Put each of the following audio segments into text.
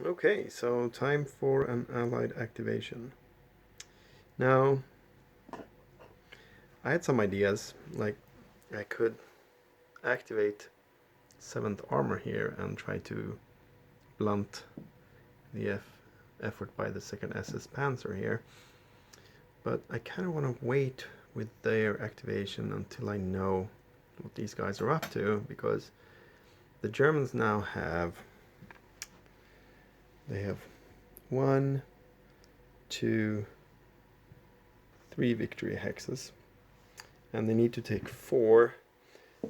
Okay, so time for an allied activation. Now, I had some ideas, like I could activate 7th armor here and try to blunt the effort by the 2nd SS Panzer here. But I kind of want to wait with their activation until I know what these guys are up to, because the Germans now have 1, 2, 3 victory hexes, and they need to take 4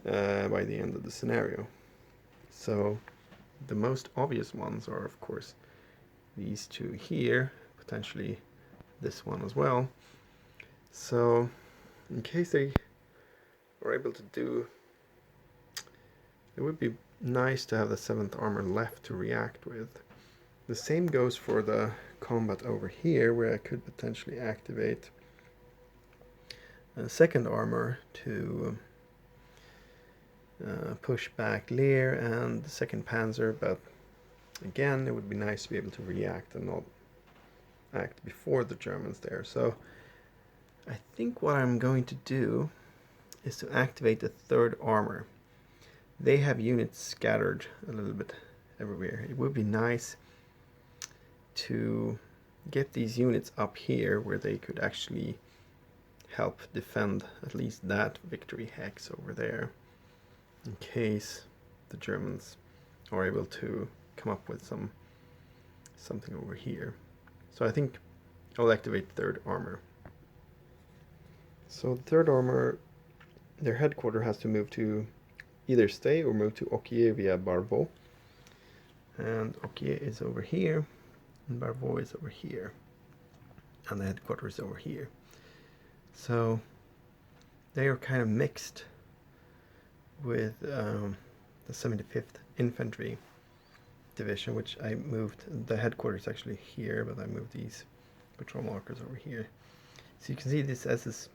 by the end of the scenario. So the most obvious ones are, of course, these 2 here, potentially this one as well. So in case they are able to do, it would be nice to have the 7th armor left to react with. The same goes for the combat over here, where I could potentially activate a 2nd armor to push back Lear and the 2nd Panzer, but again, it would be nice to be able to react and not act before the Germans there. So I think what I'm going to do is to activate the 3rd armor. They have units scattered a little bit everywhere. It would be nice to get these units up here where they could actually help defend at least that victory hex over there, in case the Germans are able to come up with something over here. So I think I'll activate 3rd armor. So the 3rd armor, their headquarters has to move to either stay or move to Okier via Barbeau. And Okier is over here, and Barbeau is over here, and the headquarters is over here. So they are kind of mixed with the 75th Infantry Division, which I moved. The headquarters actually here, but I moved these patrol markers over here. So you can see this SS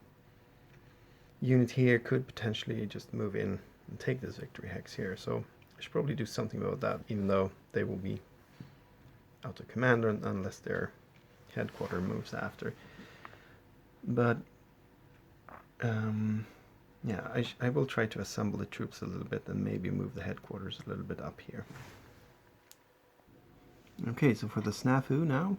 unit here could potentially just move in and take this victory hex here. So I should probably do something about that, even though they will be out of command unless their headquarters moves after. But yeah, I will try to assemble the troops a little bit and maybe move the headquarters a little bit up here. Okay, so for the snafu now,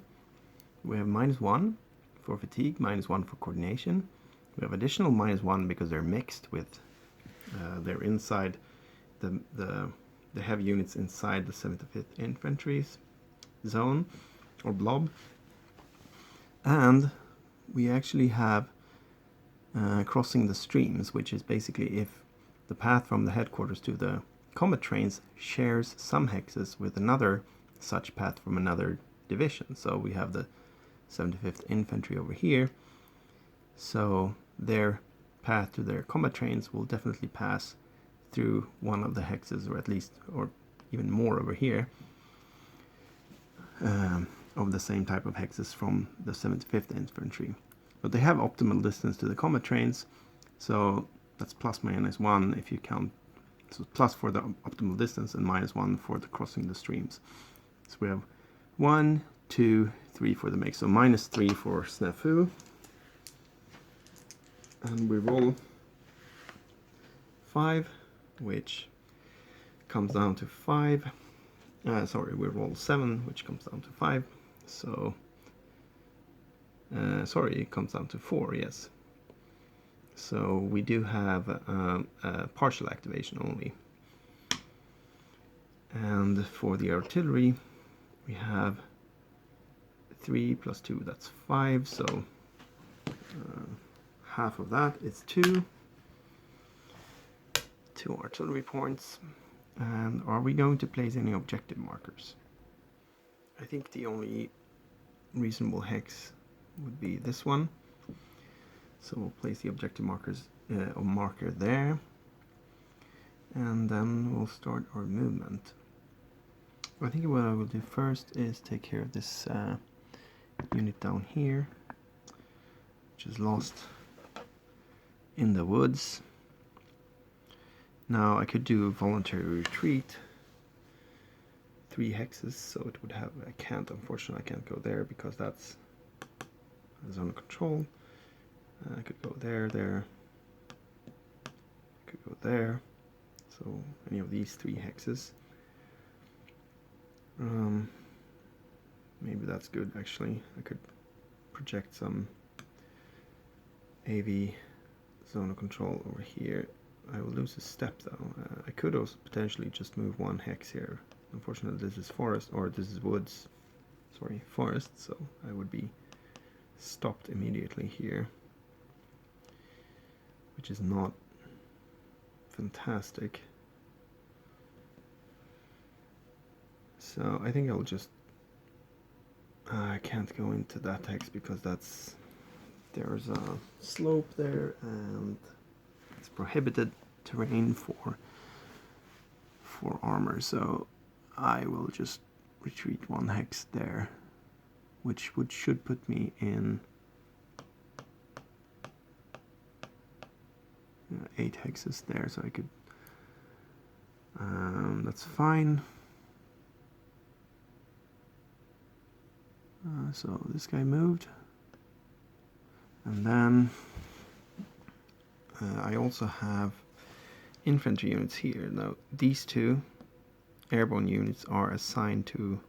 we have -1 for fatigue, -1 for coordination. We have additional -1 because they're mixed with, they're inside they have units inside the 75th Infantry's zone or blob. And we actually have crossing the streams, which is basically if the path from the headquarters to the combat trains shares some hexes with another such path from another division. So we have the 75th Infantry over here, so their path to their combat trains will definitely pass through one of the hexes, or at least, or even more over here, of the same type of hexes from the 75th Infantry. But they have optimal distance to the combat trains, so that's ±1 if you count. So plus for the optimal distance and -1 for the crossing the streams. So we have 1, 2, 3 for the mix. So -3 for snafu. And we roll 5, which comes down to 5. Sorry, we roll 7, which comes down to 5. So, sorry, it comes down to 4, yes. So we do have a partial activation only. And for the artillery, we have 3 plus 2, that's 5. So half of that is 2. 2 artillery points. And are we going to place any objective markers? I think the only reasonable hex would be this one. So we'll place the objective marker there. And then we'll start our movement. I think what I will do first is take care of this unit down here, which is lost in the woods. Now I could do a voluntary retreat 3 hexes, so it would have, unfortunately I can't go there because that's a zone of control. I could go there, I could go there, so any of these 3 hexes. Maybe that's good actually. I could project some AV zone of control over here. I will lose a step though. I could also potentially just move 1 hex here. Unfortunately this is forest, or this is woods, sorry, forest, so I would be stopped immediately here, which is not fantastic. So I think I'll just, I can't go into that hex because there's a slope there and it's prohibited terrain for armor, so I will just retreat 1 hex there, which should put me in 8 hexes there, so I could, that's fine. So this guy moved, and then I also have infantry units here. Now these 2 airborne units are assigned to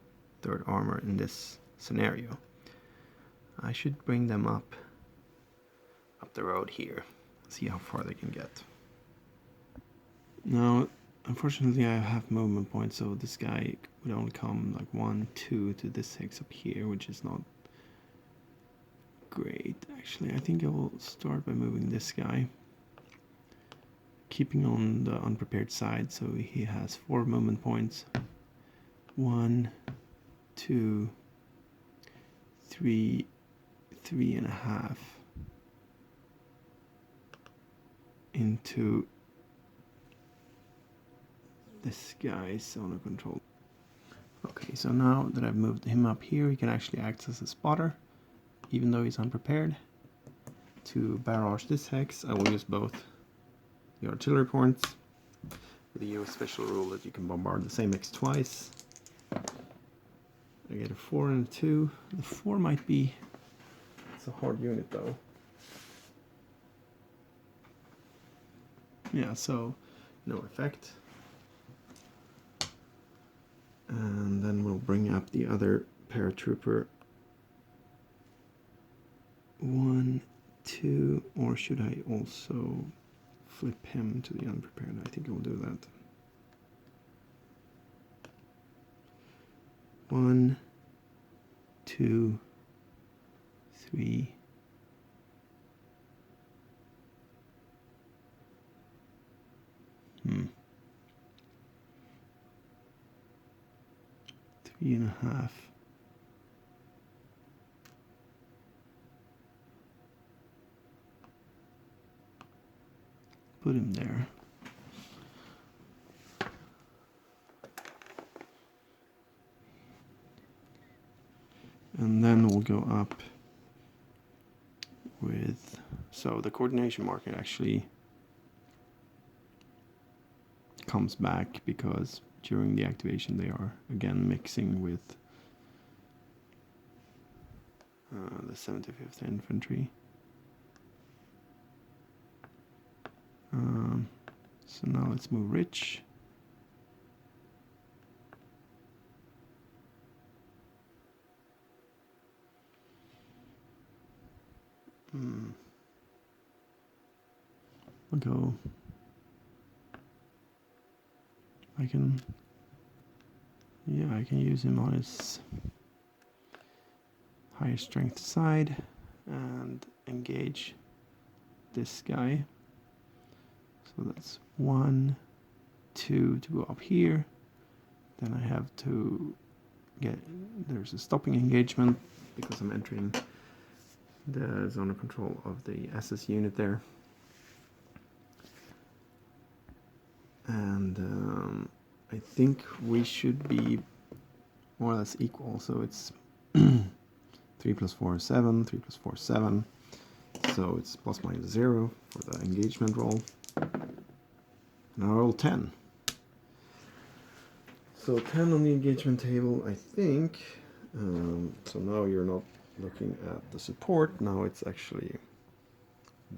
3rd armor in this scenario. I should bring them up the road here, see how far they can get. Now unfortunately I have movement points, so this guy would only come like 1, 2 to this hex up here, which is not great actually. I think I will start by moving this guy, keeping on the unprepared side, so he has 4 movement points. 1, 2, 3, 3.5 into this guy's zone of control. Okay, so now that I've moved him up here, he can actually act as a spotter, even though he's unprepared. To barrage this hex, I will use both the artillery points with the US special rule that you can bombard the same hex twice. I get a 4 and a 2. The 4 might be, it's a hard unit though. Yeah, so no effect. And then we'll bring up the other paratrooper. 1, 2, or should I also flip him to the unprepared? I think I will do that. 1, 2, 3. Three and a half. Put him there. And then we'll go up with, so the coordination marker actually comes back because during the activation they are again mixing with the 75th Infantry. So now let's move Rich. I'll go. I can use him on his higher strength side and engage this guy. So that's 1, 2 to go up here. Then I have to there's a stopping engagement because I'm entering the zone of control of the SS unit there. And I think we should be more or less equal. So it's 3 plus 4 is 7, 3 plus 4 is 7. So it's plus minus 0 for the engagement roll. And I roll 10. So 10 on the engagement table, I think. So now you're not looking at the support. Now it's actually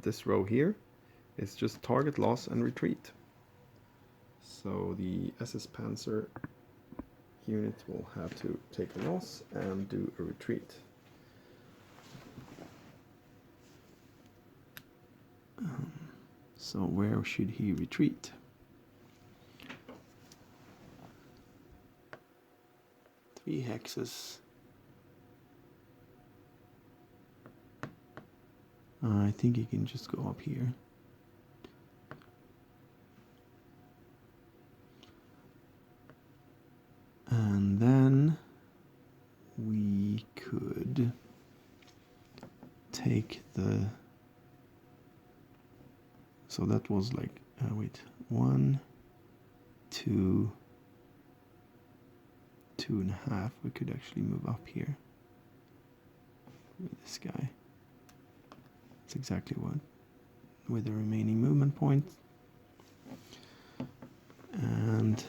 this row here. It's just target, loss, and retreat. So the SS Panzer unit will have to take a loss and do a retreat. So where should he retreat? Three hexes. I think he can just go up here. And then we could take the, so that was like, wait, 1, 2, 2.5. We could actually move up here with this guy. That's exactly what, with the remaining movement point. And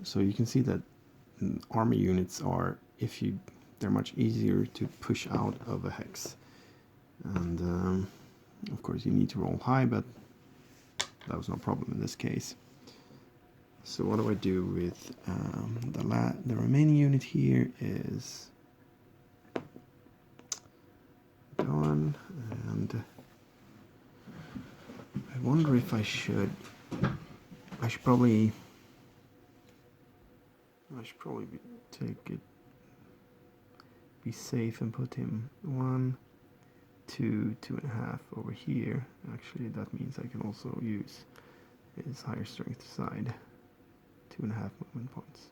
so you can see that army units are, they're much easier to push out of a hex. And of course you need to roll high, but that was no problem in this case. So what do I do with the remaining unit here is done, and I wonder if I should probably be safe and put him 1, 2, 2.5 over here. Actually, that means I can also use his higher strength side, 2.5 movement points.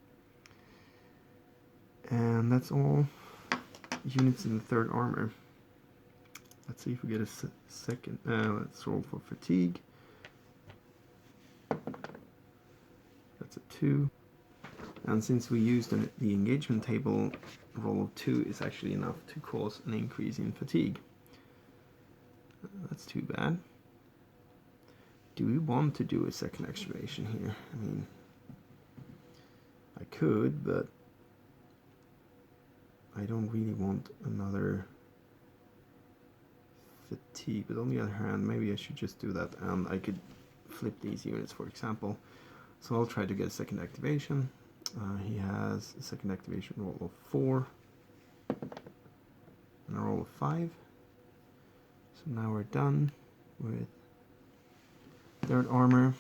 And that's all units in the 3rd armor. Let's see if we get a second. Let's roll for fatigue. That's a 2. And since we used the engagement table, roll of 2 is actually enough to cause an increase in fatigue. That's too bad. Do we want to do a second excavation here? I mean, I could, but I don't really want another fatigue. But on the other hand, maybe I should just do that, and I could flip these units, for example. So I'll try to get a second activation. He has a second activation roll of 4 and a roll of 5. So now we're done with 3rd armor.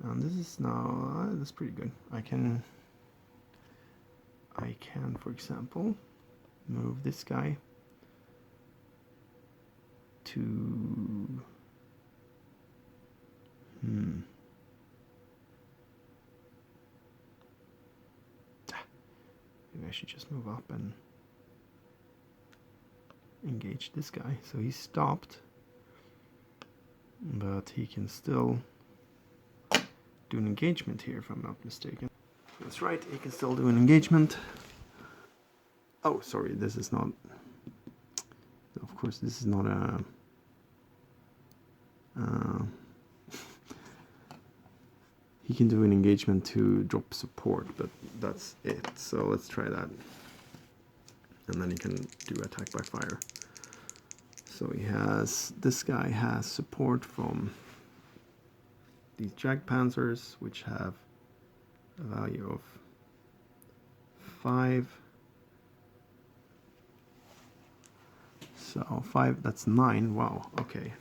And this is now, that's pretty good. I can, for example, move this guy to, maybe I should just move up and engage this guy. So he stopped, but he can still do an engagement here if I'm not mistaken. That's right, he can still do an engagement. Oh, sorry, this is not, of course this is not a he can do an engagement to drop support, but that's it. So let's try that. And then he can do attack by fire. So he has, this guy has support from these Jagdpanzers, which have a value of 5. So 5, that's 9. Wow, okay.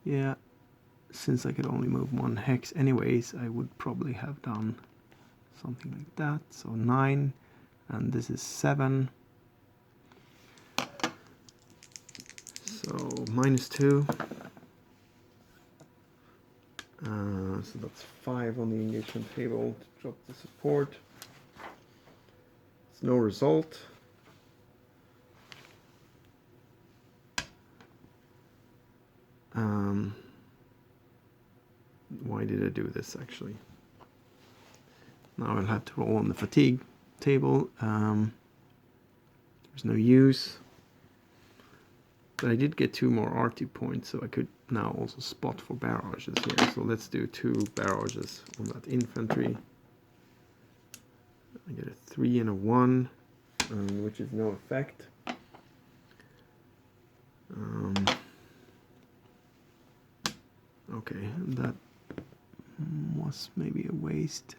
Yeah, since I could only move 1 hex anyways, I would probably have done something like that. So 9, and this is 7. So -2. So that's 5 on the engagement table to drop the support. It's no result. Why did I do this actually? Now I'll have to roll on the fatigue table. There's no use. But I did get 2 more RT points, so I could now also spot for barrages here. So let's do 2 barrages on that infantry. I get a 3 and a 1, which is no effect. Okay, that was maybe a waste.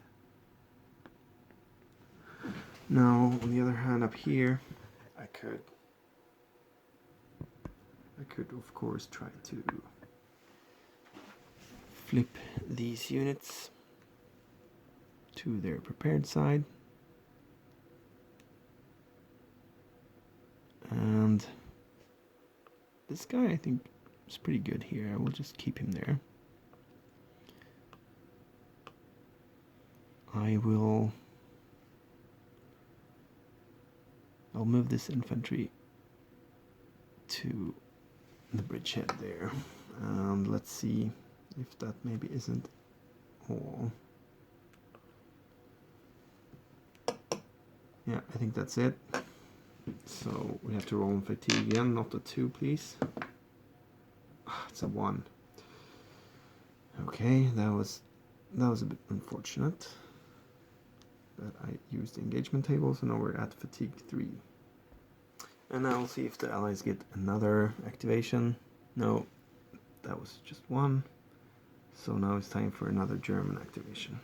Now, on the other hand, up here, I could of course try to flip these units to their prepared side. And this guy, I think, is pretty good here. I will just keep him there. I'll move this infantry to the bridgehead there, and let's see if that maybe isn't all. Yeah, I think that's it. So we have to roll on fatigue again, not a 2, please. It's a 1. Okay, that was a bit unfortunate that I used the engagement table, so now we're at fatigue 3. And now we'll see if the allies get another activation. No, that was just 1. So now it's time for another German activation.